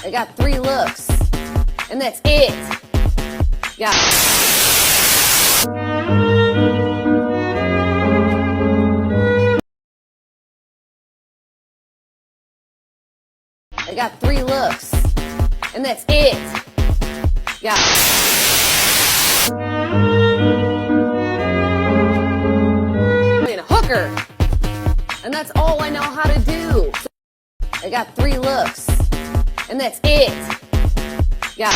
I got 3 looks, and that's it. Yeah. I got 3 looks, and that's it. Yeah. Being a hooker, and that's all I know how to do. I got 3 looks, and that's it. Yeah.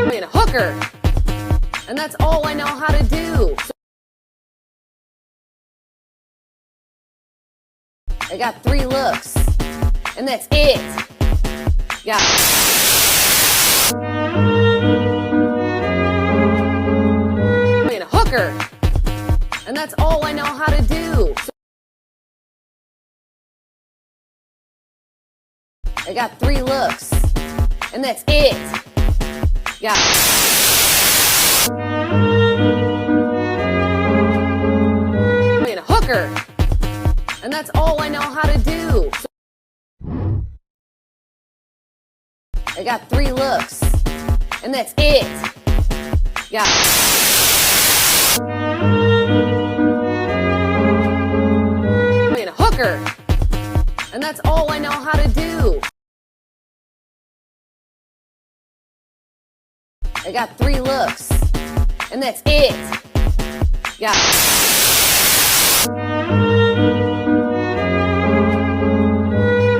Being a hooker, and that's all I know how to do. I got 3 looks, and that's it. Yeah. Being a hooker, and that's all I know how to do. I got 3 looks, and that's it. Yeah. Being a hooker, and that's all I know how to do. I got 3 looks, and that's it. Yeah. Being a hooker, and that's all I know how to do. I got 3 looks, and that's it. Yeah.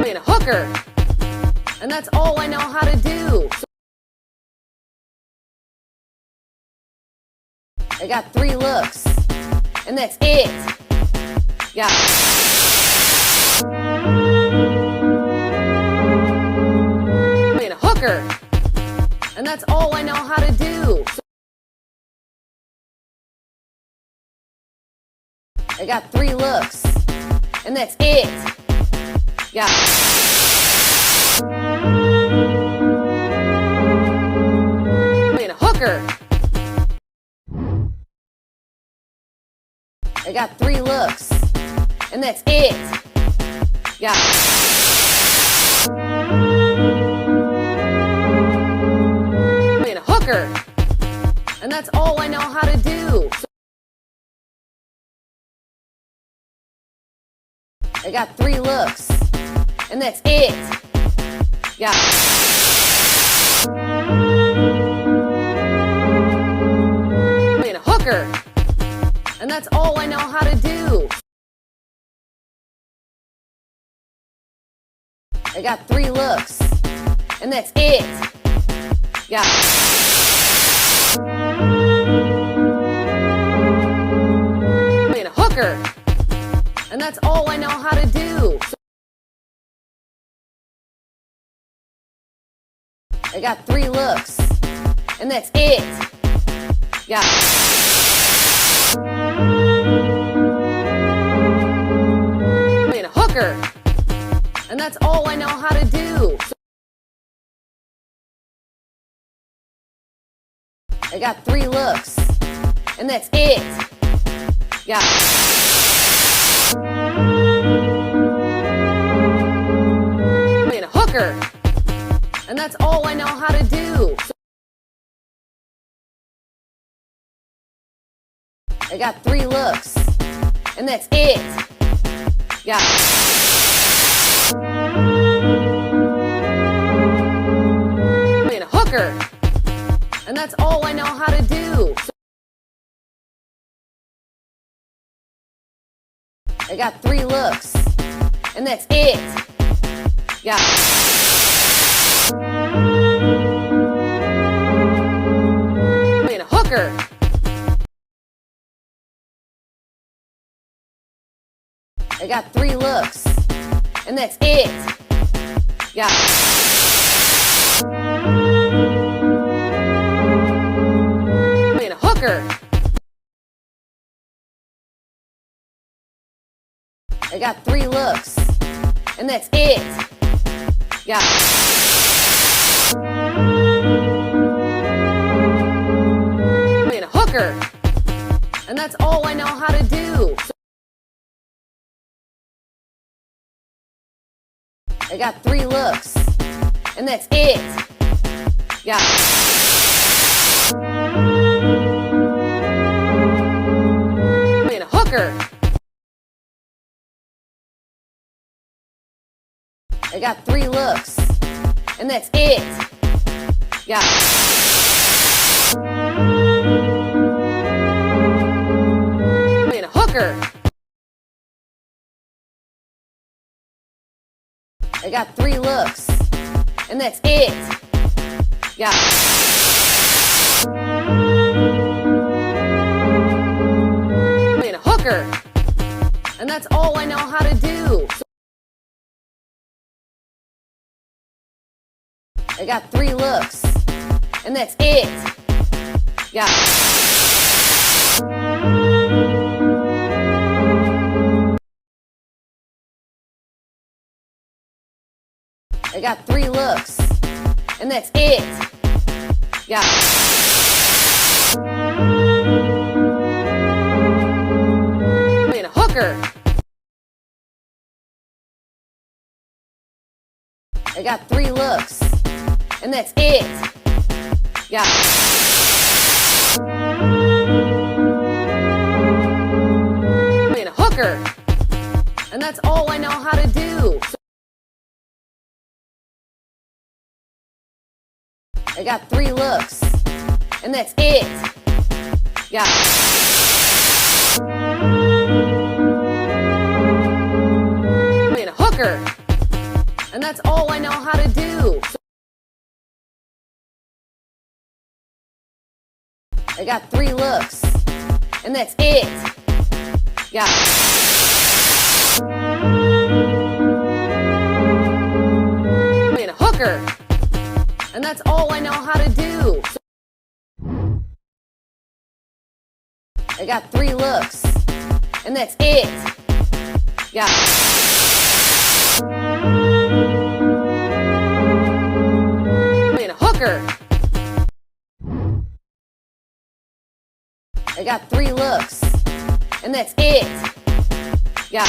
Being a hooker, and that's all I know how to do. I got 3 looks, and that's it. Yeah. Being a hooker, and that's all I know how to do. I got 3 looks, and that's it. Yeah. Being a hooker, I got 3 looks, and that's it. Yeah. Being a hooker, and that's all I know how to do. I got 3 looks, and that's it. Yeah. Being a hooker, and that's all I know how to do. I got 3 looks, and that's it. Yeah. Being a hooker, and that's all I know how to do. I got 3 looks, and that's it. Yeah. Being a hooker, and that's all I know how to do. I got 3 looks, and that's it. Yeah. Being a hooker, and that's all I know how to do. I got 3 looks, and that's it. Yeah. Being a hooker, and that's all I know how to do. I got 3 looks, and that's it. Yeah. Being a hooker, I got 3 looks, and that's it. Yeah. Being a hooker, I got 3 looks, and that's it. Yeah. Being a hooker, and that's all I know how to do. I got 3 looks, and that's it. Got being a hooker. I got 3 looks, and that's it. Got being a hooker. I got 3 looks, and that's it. Got being a hooker, and that's all I know how to do. I got 3 looks, and that's it. Got I got 3 looks, and that's it. Got being a hooker. I got 3 looks, and that's it. Got being a hooker, and that's all I know how to do. I got 3 looks, and that's it. Got being a hooker, and that's all I know how to do. I got 3 looks, and that's it. Got being a hooker, and that's all I know how to do. I got 3 looks, and that's it. Got being a hooker. I got 3 looks, and that's it. Got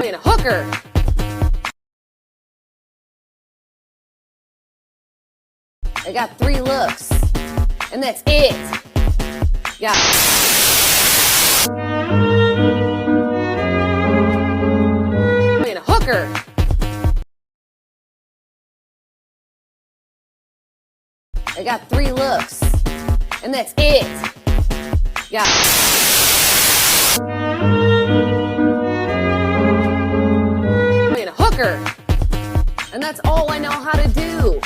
being a hooker. I got 3 looks, and that's it. Got being a hooker. I got 3 looks, and that's it. Got being a hooker, and that's all I know how to do.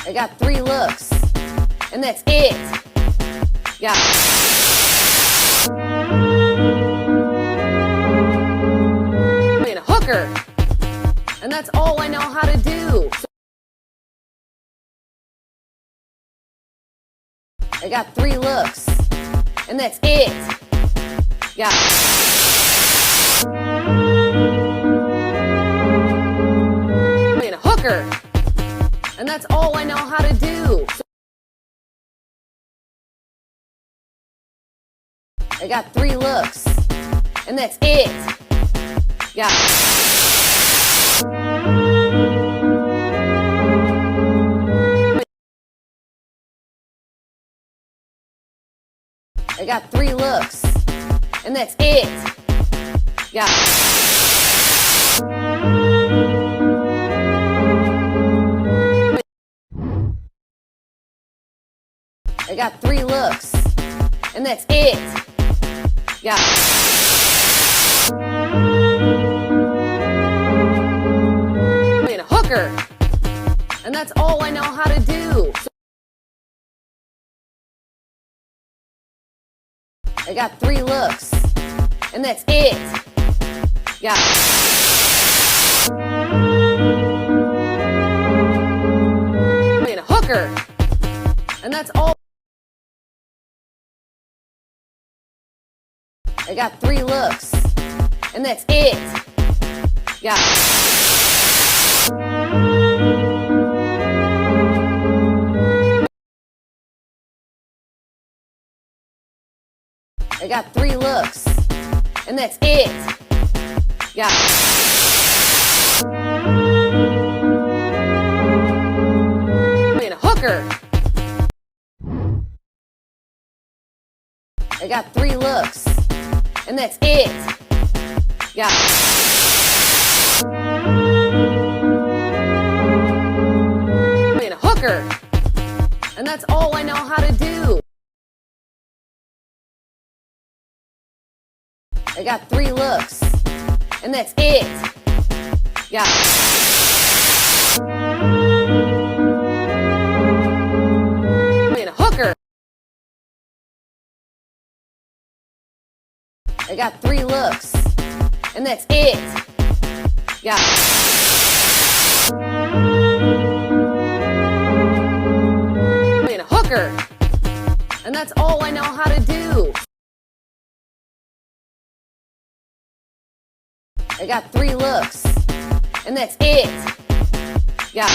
I got 3 looks, and that's it. Got being a hooker, and that's all I know how to do. I got 3 looks, and that's it. Got being a hooker, and that's all I know how to do. I got 3 looks, and that's it. Got I got 3 looks, and that's it. Got I got 3 looks, and that's it. Got being a hooker, and that's all I know how to do. I got 3 looks, and that's it. Got being a hooker, and that's all. I got 3 looks, and that's it. Got I got 3 looks, and that's it. Got being a hooker. I got 3 looks, and that's it. Got being a hooker, and that's all I know how to do. I got 3 looks, and that's it. Got being a hooker. I got 3 looks, and that's it. Got being a hooker, and that's all I know how to do. I got 3 looks, and that's it. Got